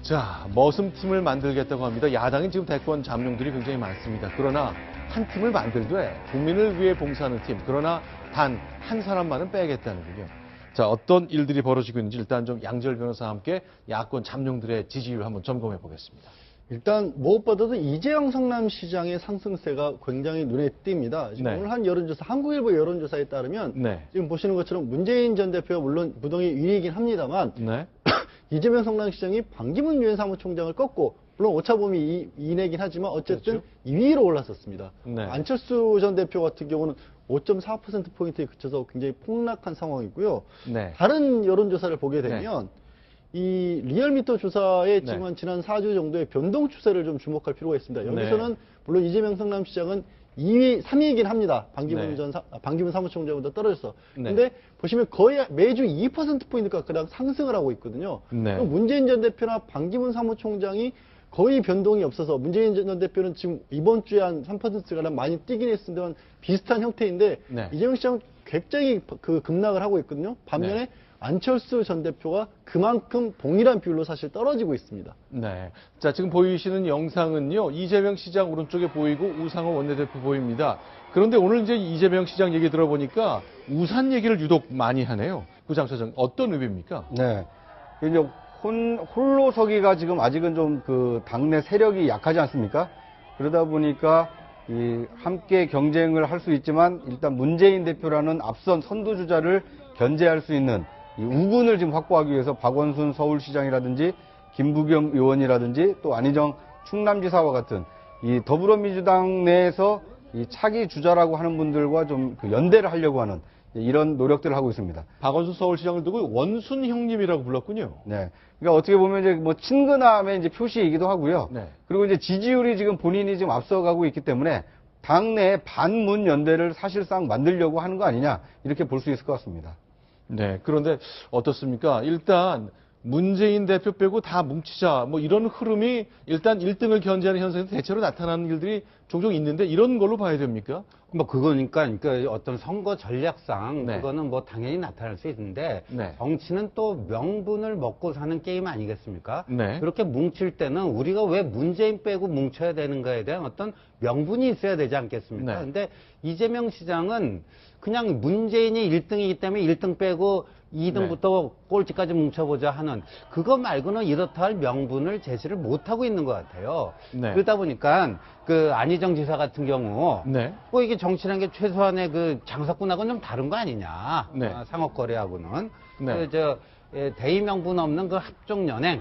자, 머슴팀을 만들겠다고 합니다. 야당인 지금 대권 잠룡들이 굉장히 많습니다. 그러나 한 팀을 만들되 국민을 위해 봉사하는 팀, 그러나 단 한 사람만은 빼겠다는군요. 자, 어떤 일들이 벌어지고 있는지 일단 좀 양지열 변호사와 함께 야권 잠룡들의 지지율을 한번 점검해 보겠습니다. 일단 무엇보다도 이재명 성남시장의 상승세가 굉장히 눈에 띕니다. 지금 네. 오늘 한 여론조사, 한국일보 여론조사에 따르면 네. 지금 보시는 것처럼 문재인 전 대표가 물론 부동의 1위이긴 합니다만 네. 이재명 성남시장이 반기문 유엔 사무총장을 꺾고 물론 오차범위 이내긴 하지만 어쨌든 그렇죠. 2위로 올랐었습니다. 네. 안철수 전 대표 같은 경우는 5.4%포인트에 그쳐서 굉장히 폭락한 상황이고요. 네. 다른 여론조사를 보게 되면 이 리얼미터 조사에 지금 한 지난 4주 정도의 변동 추세를 좀 주목할 필요가 있습니다. 여기서는 물론 이재명 성남시장은 2위, 3위이긴 합니다. 반기문 사무총장보다 떨어져서. 근데 보시면 거의 매주 2%포인트가 그냥 상승을 하고 있거든요. 또 문재인 전 대표나 반기문 사무총장이 거의 변동이 없어서 문재인 전 대표는 지금 이번 주에 한 3%가량 많이 뛰긴 했습니다만 비슷한 형태인데 이재명 시장은 굉장히 급락을 하고 있거든요. 반면에 안철수 전 대표가 그만큼 동일한 비율로 사실 떨어지고 있습니다. 네. 자, 지금 보이시는 영상은요, 이재명 시장 오른쪽에 보이고 우상호 원내대표 보입니다. 그런데 오늘 이제 이재명 시장 얘기 들어보니까 우산 얘기를 유독 많이 하네요. 구장처장, 어떤 의미입니까? 네. 이제 홀로 서기가 지금 아직은 좀 그 당내 세력이 약하지 않습니까? 그러다 보니까 함께 경쟁을 할 수 있지만 일단 문재인 대표라는 앞선 선두주자를 견제할 수 있는 이 우군을 지금 확보하기 위해서 박원순 서울시장이라든지 김부겸 의원이라든지 또 안희정 충남지사와 같은 이 더불어민주당 내에서 이 차기 주자라고 하는 분들과 좀 그 연대를 하려고 하는 이런 노력들을 하고 있습니다. 박원순 서울시장을 두고 원순 형님이라고 불렀군요. 네. 그러니까 어떻게 보면 이제 뭐 친근함의 이제 표시이기도 하고요. 그리고 이제 지지율이 지금 본인이 지금 앞서가고 있기 때문에 당내 반문 연대를 사실상 만들려고 하는 거 아니냐 이렇게 볼 수 있을 것 같습니다. 네. 그런데 어떻습니까? 일단 문재인 대표 빼고 다 뭉치자 뭐 이런 흐름이 일단 1등을 견제하는 현상에서 대체로 나타나는 일들이 종종 있는데 이런 걸로 봐야 됩니까? 뭐 그러니까 어떤 선거 전략상 그거는 뭐 당연히 나타날 수 있는데 정치는 또 명분을 먹고 사는 게임 아니겠습니까? 그렇게 뭉칠 때는 우리가 왜 문재인 빼고 뭉쳐야 되는가에 대한 어떤 명분이 있어야 되지 않겠습니까? 근데 이재명 시장은 그냥 문재인이 1등이기 때문에 1등 빼고 2등부터 꼴찌까지 뭉쳐보자 하는 그거 말고는 이렇다 할 명분을 제시를 못하고 있는 것 같아요. 그러다 보니까 그 안희정 지사 같은 경우 뭐 이게 정치라는 게 최소한의 그 장사꾼하고는 좀 다른 거 아니냐. 상업거래하고는. 대의 명분 없는 그 합종연행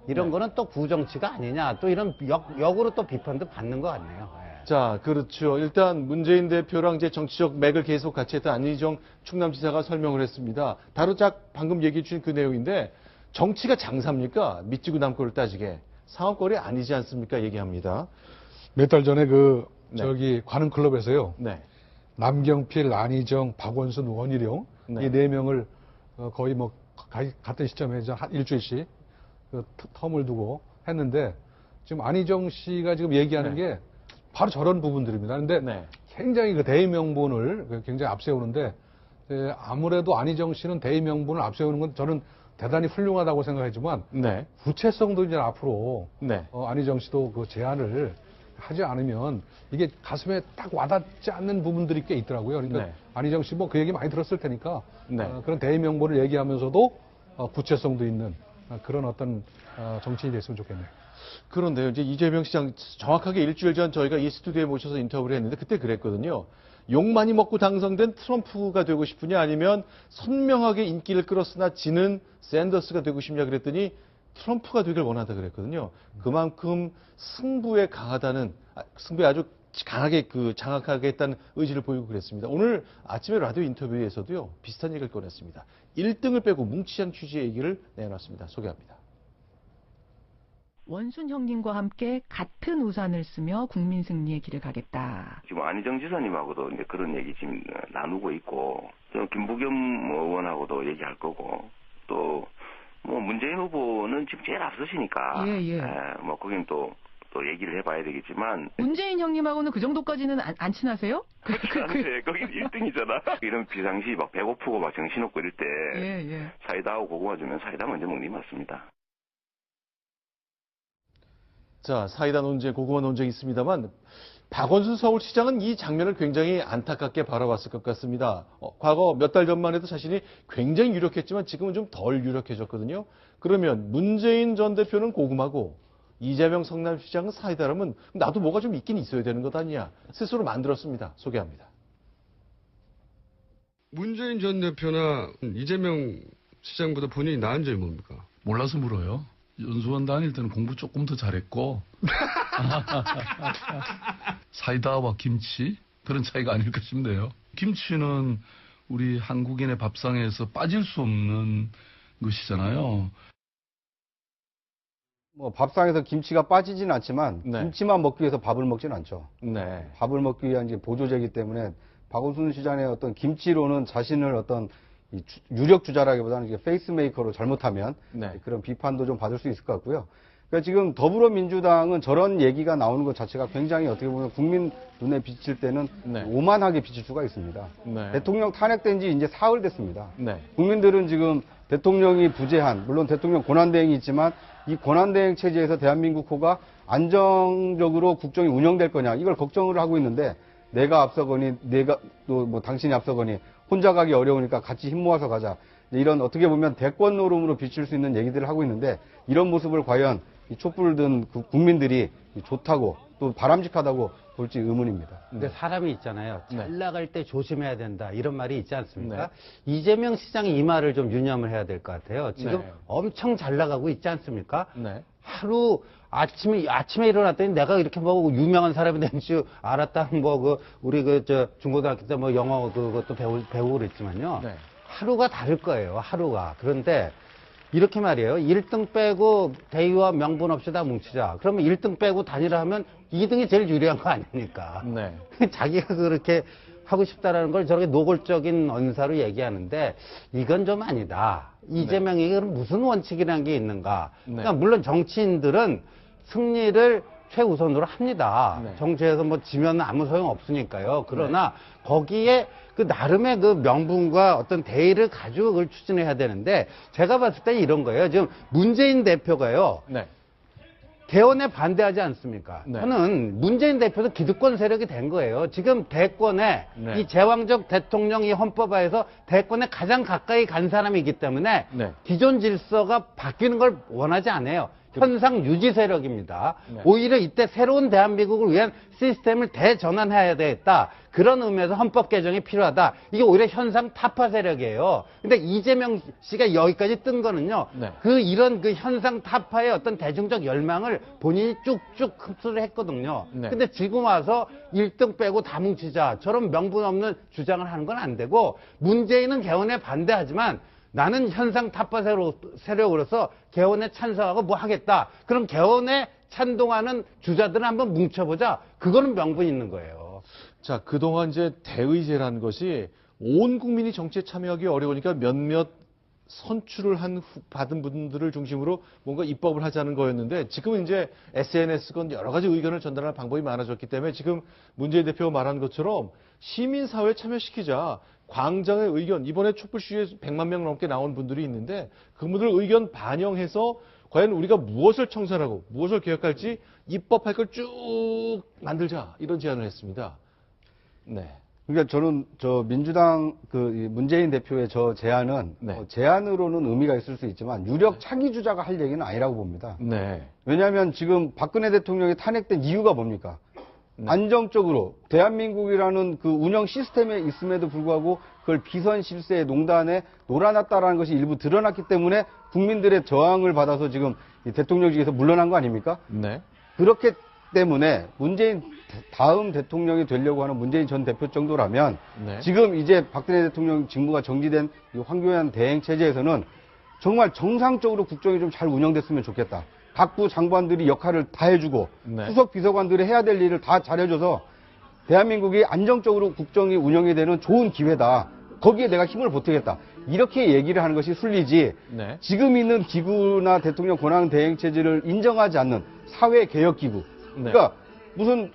이런 거는 또 구정치가 아니냐. 또 이런 역으로 또 비판도 받는 것 같네요. 자, 그렇죠. 일단 문재인 대표랑 이제 정치적 맥을 계속 같이 했던 안희정 충남지사가 설명을 했습니다. 바로작 방금 얘기해 주신 그 내용인데 정치가 장사입니까? 믿지고 남고를 따지게. 상업거래 아니지 않습니까? 얘기합니다. 몇 달 전에 저기 관음클럽에서요. 남경필, 안희정, 박원순, 원희룡 이 네 명을 거의 뭐 같은 시점에 한 일주일씩 텀을 두고 했는데 지금 안희정 씨가 지금 얘기하는 게 바로 저런 부분들입니다. 그런데 굉장히 그 대의 명분을 굉장히 앞세우는데 아무래도 안희정 씨는 대의 명분을 앞세우는 건 저는 대단히 훌륭하다고 생각하지만 구체성도 이제 앞으로 안희정 씨도 그 제안을 하지 않으면 이게 가슴에 딱 와닿지 않는 부분들이 꽤 있더라고요. 그러니까 안희정 씨 뭐 그 얘기 많이 들었을 테니까 그런 대의 명분을 얘기하면서도 구체성도 있는 그런 어떤 정치인이 됐으면 좋겠네요. 그런데요, 이제 이재명 시장 정확하게 일주일 전 저희가 이 스튜디오에 모셔서 인터뷰를 했는데 그때 그랬거든요. 욕 많이 먹고 당선된 트럼프가 되고 싶으냐 아니면 선명하게 인기를 끌었으나 지는 샌더스가 되고 싶냐 그랬더니 트럼프가 되길 원한다 그랬거든요. 그만큼 승부에 아주 강하게 장악하게 했다는 의지를 보이고 그랬습니다. 오늘 아침에 라디오 인터뷰에서도요, 비슷한 얘기를 꺼냈습니다. 1등을 빼고 뭉치자는 취지의 얘기를 내놨습니다. 소개합니다. 원순 형님과 함께 같은 우산을 쓰며 국민 승리의 길을 가겠다. 지금 안희정 지사님하고도 이제 그런 얘기 지금 나누고 있고, 또 김부겸 의원하고도 얘기할 거고, 또 뭐 문재인 후보는 지금 제일 앞서시니까, 뭐 거긴 또 얘기를 해봐야 되겠지만. 문재인 형님하고는 그 정도까지는 안 친하세요? 그렇지, 거기 1등이잖아. 이런 비상시 막 배고프고 막 정신없고 이럴 때 사이다하고 고구마 주면 사이다 먼저 먹는 게 맞습니다. 자, 사이다 논쟁, 고구마 논쟁이 있습니다만 박원순 서울시장은 이 장면을 굉장히 안타깝게 바라봤을 것 같습니다. 과거 몇 달 전만 해도 자신이 굉장히 유력했지만 지금은 좀 덜 유력해졌거든요. 그러면 문재인 전 대표는 고구마고 이재명 성남시장은 사이다라면 나도 뭐가 좀 있긴 있어야 되는 것 아니냐. 스스로 만들었습니다. 소개합니다. 문재인 전 대표나 이재명 시장보다 본인이 나은 점이 뭡니까? 몰라서 물어요. 연수원 다닐 때는 공부 조금 더 잘했고 사이다와 김치 그런 차이가 아닐까 싶네요. 김치는 우리 한국인의 밥상에서 빠질 수 없는 것이잖아요. 뭐 밥상에서 김치가 빠지진 않지만 네. 김치만 먹기 위해서 밥을 먹진 않죠. 네. 밥을 먹기 위한 이제 보조제이기 때문에 박원순 시장의 어떤 김치로는 자신을 어떤 이 유력 주자라기보다는 이게 페이스메이커로 잘못하면 네. 그런 비판도 좀 받을 수 있을 것 같고요. 그러니까 지금 더불어민주당은 저런 얘기가 나오는 것 자체가 굉장히 어떻게 보면 국민 눈에 비칠 때는 네. 오만하게 비칠 수가 있습니다. 네. 대통령 탄핵된 지 이제 사흘 됐습니다. 네. 국민들은 지금 대통령이 부재한, 물론 대통령 권한대행이 있지만 이 권한대행 체제에서 대한민국 호가 안정적으로 국정이 운영될 거냐 이걸 걱정을 하고 있는데 내가 앞서거니 내가 또 뭐 당신이 앞서거니 혼자 가기 어려우니까 같이 힘 모아서 가자. 이런 어떻게 보면 대권 노름으로 비칠 수 있는 얘기들을 하고 있는데 이런 모습을 과연 이 촛불 든 국민들이 좋다고 또 바람직하다고 볼지 의문입니다. 근데 사람이 있잖아요. 잘 네. 나갈 때 조심해야 된다. 이런 말이 있지 않습니까? 네. 이재명 시장이 이 말을 좀 유념을 해야 될 것 같아요. 지금 네. 엄청 잘 나가고 있지 않습니까? 네. 하루 아침에 일어났더니 내가 이렇게 뭐 유명한 사람이 된 줄 알았다. 뭐 우리 중고등학교 때 뭐 영어 그것도 배우고 그랬지만요. 네. 하루가 다를 거예요. 하루가. 그런데 이렇게 말이에요. 1등 빼고 대의와 명분 없이 다 뭉치자. 그러면 1등 빼고 단일화 하면 2등이 제일 유리한 거 아닙니까? 네. 자기가 그렇게 하고 싶다라는 걸 저렇게 노골적인 언사로 얘기하는데 이건 좀 아니다. 이재명에게 무슨 원칙이라는 게 있는가? 네. 그러니까 물론 정치인들은 승리를 최우선으로 합니다. 네. 정치에서 뭐 지면 아무 소용 없으니까요. 그러나 거기에 그 나름의 그 명분과 어떤 대의를 가지고 그걸 추진해야 되는데 제가 봤을 때 이런 거예요. 지금 문재인 대표가요. 네. 개헌에 반대하지 않습니까? 네. 저는 문재인 대표도 기득권 세력이 된 거예요. 지금 대권에 네. 이 제왕적 대통령이 헌법화해서 대권에 가장 가까이 간 사람이기 때문에 네. 기존 질서가 바뀌는 걸 원하지 않아요. 현상 유지 세력입니다. 네. 오히려 이때 새로운 대한민국을 위한 시스템을 대전환해야 되겠다. 그런 의미에서 헌법 개정이 필요하다. 이게 오히려 현상 타파 세력이에요. 근데 이재명 씨가 여기까지 뜬 거는요. 네. 이런 현상 타파의 어떤 대중적 열망을 본인이 쭉쭉 흡수를 했거든요. 네. 근데 지금 와서 1등 빼고 다 뭉치자. 저런 명분 없는 주장을 하는 건 안 되고 문재인은 개헌에 반대하지만 나는 현상 타파 세력으로서 개헌에 찬성하고 뭐 하겠다. 그럼 개헌에 찬동하는 주자들을 한번 뭉쳐보자. 그거는 명분 있는 거예요. 자, 그동안 이제 대의제라는 것이 온 국민이 정치에 참여하기 어려우니까 몇몇 선출을 받은 분들을 중심으로 뭔가 입법을 하자는 거였는데 지금은 이제 SNS건 여러 가지 의견을 전달할 방법이 많아졌기 때문에 지금 문재인 대표가 말한 것처럼 시민사회 참여시키자. 광장의 의견, 이번에 촛불 시위에 100만 명 넘게 나온 분들이 있는데 그분들 의견 반영해서 과연 우리가 무엇을 청산하고 무엇을 개혁할지 입법할 걸 쭉 만들자 이런 제안을 했습니다. 네. 그러니까 저는 민주당 문재인 대표의 저 제안은 네. 제안으로는 의미가 있을 수 있지만 유력 차기 주자가 할 얘기는 아니라고 봅니다. 네. 왜냐하면 지금 박근혜 대통령이 탄핵된 이유가 뭡니까? 네. 안정적으로 대한민국이라는 그 운영 시스템에 있음에도 불구하고 그걸 비선 실세의 농단에 놀아놨다라는 것이 일부 드러났기 때문에 국민들의 저항을 받아서 지금 이 대통령직에서 물러난 거 아닙니까? 네. 그렇기 때문에 다음 대통령이 되려고 하는 문재인 전 대표 정도라면 네. 지금 이제 박근혜 대통령 직무가 정지된 이 황교안 대행 체제에서는 정말 정상적으로 국정이 좀 잘 운영됐으면 좋겠다. 각부 장관들이 역할을 다 해주고 네. 수석 비서관들이 해야 될 일을 다 잘해줘서 대한민국이 안정적으로 국정이 운영이 되는 좋은 기회다. 거기에 내가 힘을 보태겠다. 이렇게 얘기를 하는 것이 순리지 네. 지금 있는 기구나 대통령 권한 대행 체제를 인정하지 않는 사회개혁기구. 네. 그러니까 무슨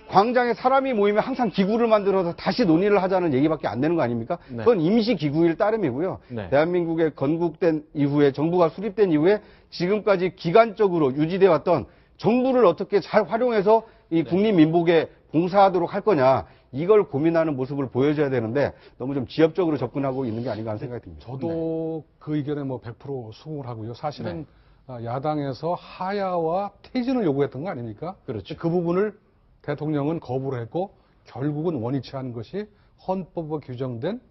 광장에 사람이 모이면 항상 기구를 만들어서 다시 논의를 하자는 얘기밖에 안 되는 거 아닙니까? 네. 그건 임시기구일 따름이고요. 네. 대한민국에 건국된 이후에 정부가 수립된 이후에 지금까지 기간적으로 유지돼 왔던 정부를 어떻게 잘 활용해서 이 국민 민복에 봉사하도록 할 거냐. 이걸 고민하는 모습을 보여줘야 되는데 너무 좀 지엽적으로 접근하고 있는 게 아닌가 하는 생각이 듭니다. 저도 그 의견에 뭐 100% 수긍을 하고요. 사실은 야당에서 하야와 퇴진을 요구했던 거 아닙니까? 그렇죠. 그 부분을 대통령은 거부를 했고 결국은 원위치 하는 것이 헌법에 규정된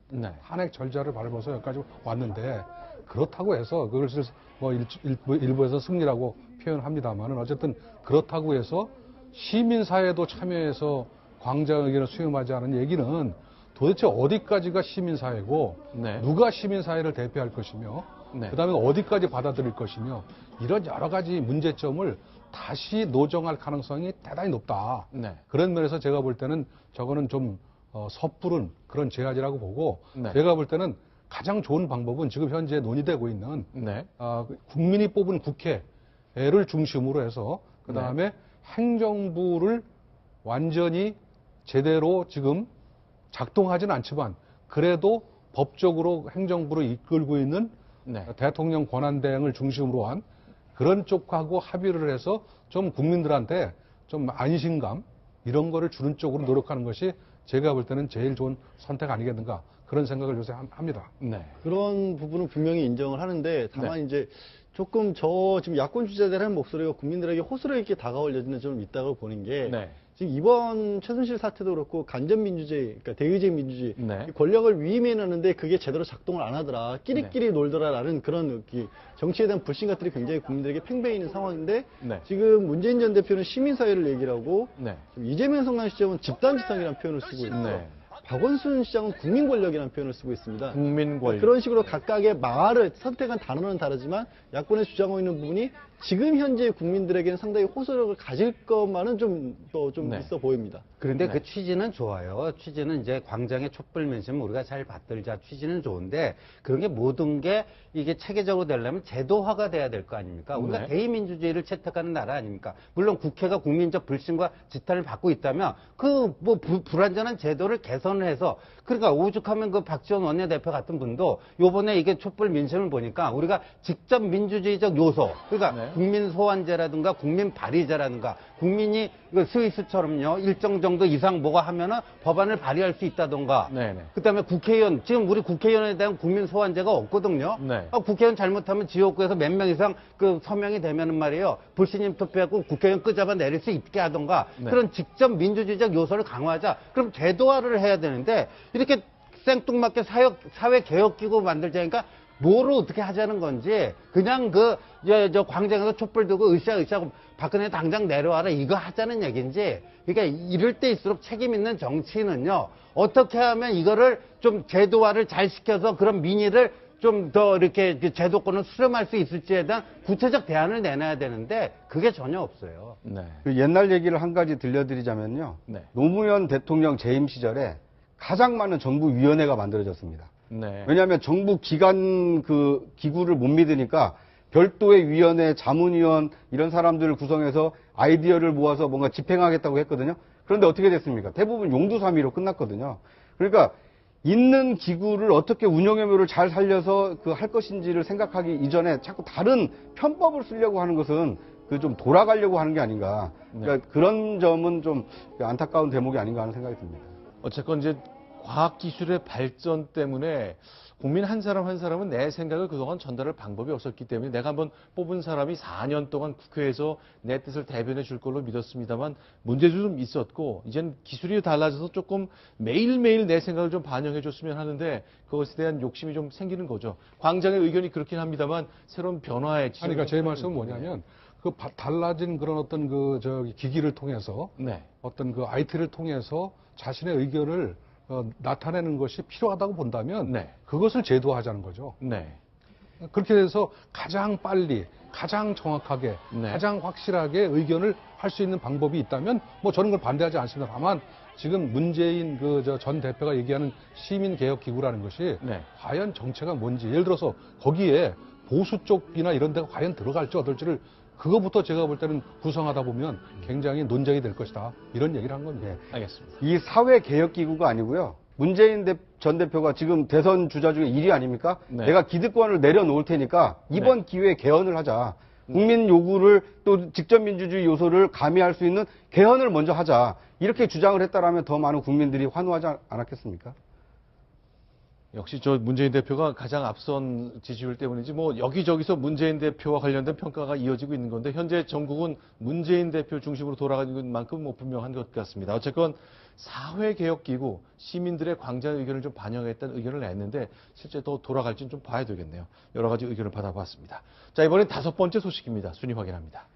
탄핵 절차를 밟아서 여기까지 왔는데 그렇다고 해서 그것을 뭐 일부에서 승리라고 표현합니다만은 어쨌든 그렇다고 해서 시민사회도 참여해서 광장 의견을 수용하지 않은 얘기는 도대체 어디까지가 시민사회고 누가 시민사회를 대표할 것이며 그다음에 어디까지 받아들일 것이며 이런 여러 가지 문제점을 다시 노정할 가능성이 대단히 높다. 그런 면에서 제가 볼 때는 저거는 좀 섣부른 그런 제안이라고 보고 제가 볼 때는 가장 좋은 방법은 지금 현재 논의되고 있는 국민이 뽑은 국회를 중심으로 해서 그다음에 행정부를 완전히 제대로 지금 작동하지는 않지만 그래도 법적으로 행정부를 이끌고 있는 대통령 권한대행을 중심으로 한 그런 쪽하고 합의를 해서 좀 국민들한테 좀 안심감 이런 거를 주는 쪽으로 노력하는 것이 제가 볼 때는 제일 좋은 선택 아니겠는가 그런 생각을 요새 합니다. 그런 부분은 분명히 인정을 하는데 다만 이제 조금 지금 야권 주자들의 목소리가 국민들에게 호소력 있게 다가올 여지는 좀 있다고 보는 게 지금 이번 최순실 사태도 그렇고 간접민주주의, 그러니까 대의제 민주주의 권력을 위임해놨는데 그게 제대로 작동을 안 하더라, 끼리끼리 놀더라라는 그런 정치에 대한 불신 같들이 굉장히 국민들에게 팽배해 있는 상황인데 지금 문재인 전 대표는 시민사회를 얘기를 하고 이재명 성남시장은 집단지성이라는 표현을 쓰고 있어요. 박원순 시장은 국민권력이라는 표현을 쓰고 있습니다. 국민권력. 그런 식으로 각각의 말을 선택한 단어는 다르지만 야권에 주장하고 있는 부분이 지금 현재 국민들에게는 상당히 호소력을 가질 것만은 좀 있어 보입니다. 그런데 그 취지는 좋아요. 취지는 이제 광장의 촛불 민심 우리가 잘 받들자 취지는 좋은데 그런 게 모든 게 이게 체계적으로 되려면 제도화가 돼야 될 거 아닙니까? 우리가 대의민주주의를 채택하는 나라 아닙니까? 물론 국회가 국민적 불신과 지탄을 받고 있다면 그 뭐 불완전한 제도를 개선을 해서 그러니까 오죽하면 그 박지원 원내대표 같은 분도 요번에 이게 촛불 민심을 보니까 우리가 직접 민주주의적 요소 그러니까 국민 소환제라든가 국민 발의제라든가 국민이 스위스처럼요 일정 정도 이상 뭐가 하면은 법안을 발의할 수 있다던가 그다음에 국회의원 지금 우리 국회의원에 대한 국민 소환제가 없거든요. 국회의원 잘못하면 지역구에서 몇 명 이상 그 서명이 되면은 말이에요 불신임 투표하고 국회의원 끄잡아 내릴 수 있게 하던가 그런 직접 민주주의적 요소를 강화하자. 그럼 제도화를 해야 되는데 이렇게 생뚱맞게 사회개혁기구 만들자니까 뭐로 어떻게 하자는 건지 그냥 저 광장에서 촛불 들고 으쌰으쌰하고 박근혜 당장 내려와라 이거 하자는 얘기인지 그러니까 이럴 때일수록 책임 있는 정치인은요 어떻게 하면 이거를 좀 제도화를 잘 시켜서 그런 민의를 좀 더 이렇게 제도권을 수렴할 수 있을지에 대한 구체적 대안을 내놔야 되는데 그게 전혀 없어요. 그 옛날 얘기를 한 가지 들려드리자면요. 노무현 대통령 재임 시절에 가장 많은 정부위원회가 만들어졌습니다. 왜냐하면 정부 기관 기구를 못 믿으니까 별도의 위원회, 자문위원 이런 사람들을 구성해서 아이디어를 모아서 뭔가 집행하겠다고 했거든요. 그런데 어떻게 됐습니까? 대부분 용두사미로 끝났거든요. 그러니까 있는 기구를 어떻게 운영의묘를 잘 살려서 할 것인지를 생각하기 이전에 자꾸 다른 편법을 쓰려고 하는 것은 좀 돌아가려고 하는 게 아닌가. 그러니까 그런 점은 좀 안타까운 대목이 아닌가 하는 생각이 듭니다. 어쨌건 이제 과학기술의 발전 때문에 국민 한 사람 한 사람은 내 생각을 그동안 전달할 방법이 없었기 때문에 내가 한번 뽑은 사람이 4년 동안 국회에서 내 뜻을 대변해 줄 걸로 믿었습니다만 문제도 좀 있었고 이젠 기술이 달라져서 조금 매일매일 내 생각을 좀 반영해 줬으면 하는데 그것에 대한 욕심이 좀 생기는 거죠. 광장의 의견이 그렇긴 합니다만 새로운 변화의 그러니까 제 말씀은 뭐냐면 달라진 그런 어떤 기기를 통해서 어떤 IT를 통해서 자신의 의견을 나타내는 것이 필요하다고 본다면 그것을 제도화하자는 거죠. 그렇게 해서 가장 빨리, 가장 정확하게, 가장 확실하게 의견을 할 수 있는 방법이 있다면 뭐 저는 그걸 반대하지 않습니다. 다만 지금 문재인 전 대표가 얘기하는 시민개혁기구라는 것이 과연 정체가 뭔지 예를 들어서 거기에 보수 쪽이나 이런 데가 과연 들어갈지 어떨지를 그거부터 제가 볼 때는 구성하다 보면 굉장히 논쟁이 될 것이다. 이런 얘기를 한 겁니다. 알겠습니다. 이 사회개혁기구가 아니고요. 문재인 전 대표가 지금 대선 주자 중에 1위 아닙니까? 내가 기득권을 내려놓을 테니까 이번 기회에 개헌을 하자. 국민 요구를 또 직접 민주주의 요소를 가미할 수 있는 개헌을 먼저 하자. 이렇게 주장을 했다라면 더 많은 국민들이 환호하지 않았겠습니까? 역시 저 문재인 대표가 가장 앞선 지지율 때문인지 뭐 여기저기서 문재인 대표와 관련된 평가가 이어지고 있는 건데 현재 전국은 문재인 대표 중심으로 돌아가는 만큼 뭐 분명한 것 같습니다. 어쨌건 사회개혁기구 시민들의 광장 의견을 좀 반영했다는 의견을 냈는데 실제 더 돌아갈지는 좀 봐야 되겠네요. 여러 가지 의견을 받아봤습니다. 자, 이번엔 5번째 소식입니다. 순위 확인합니다.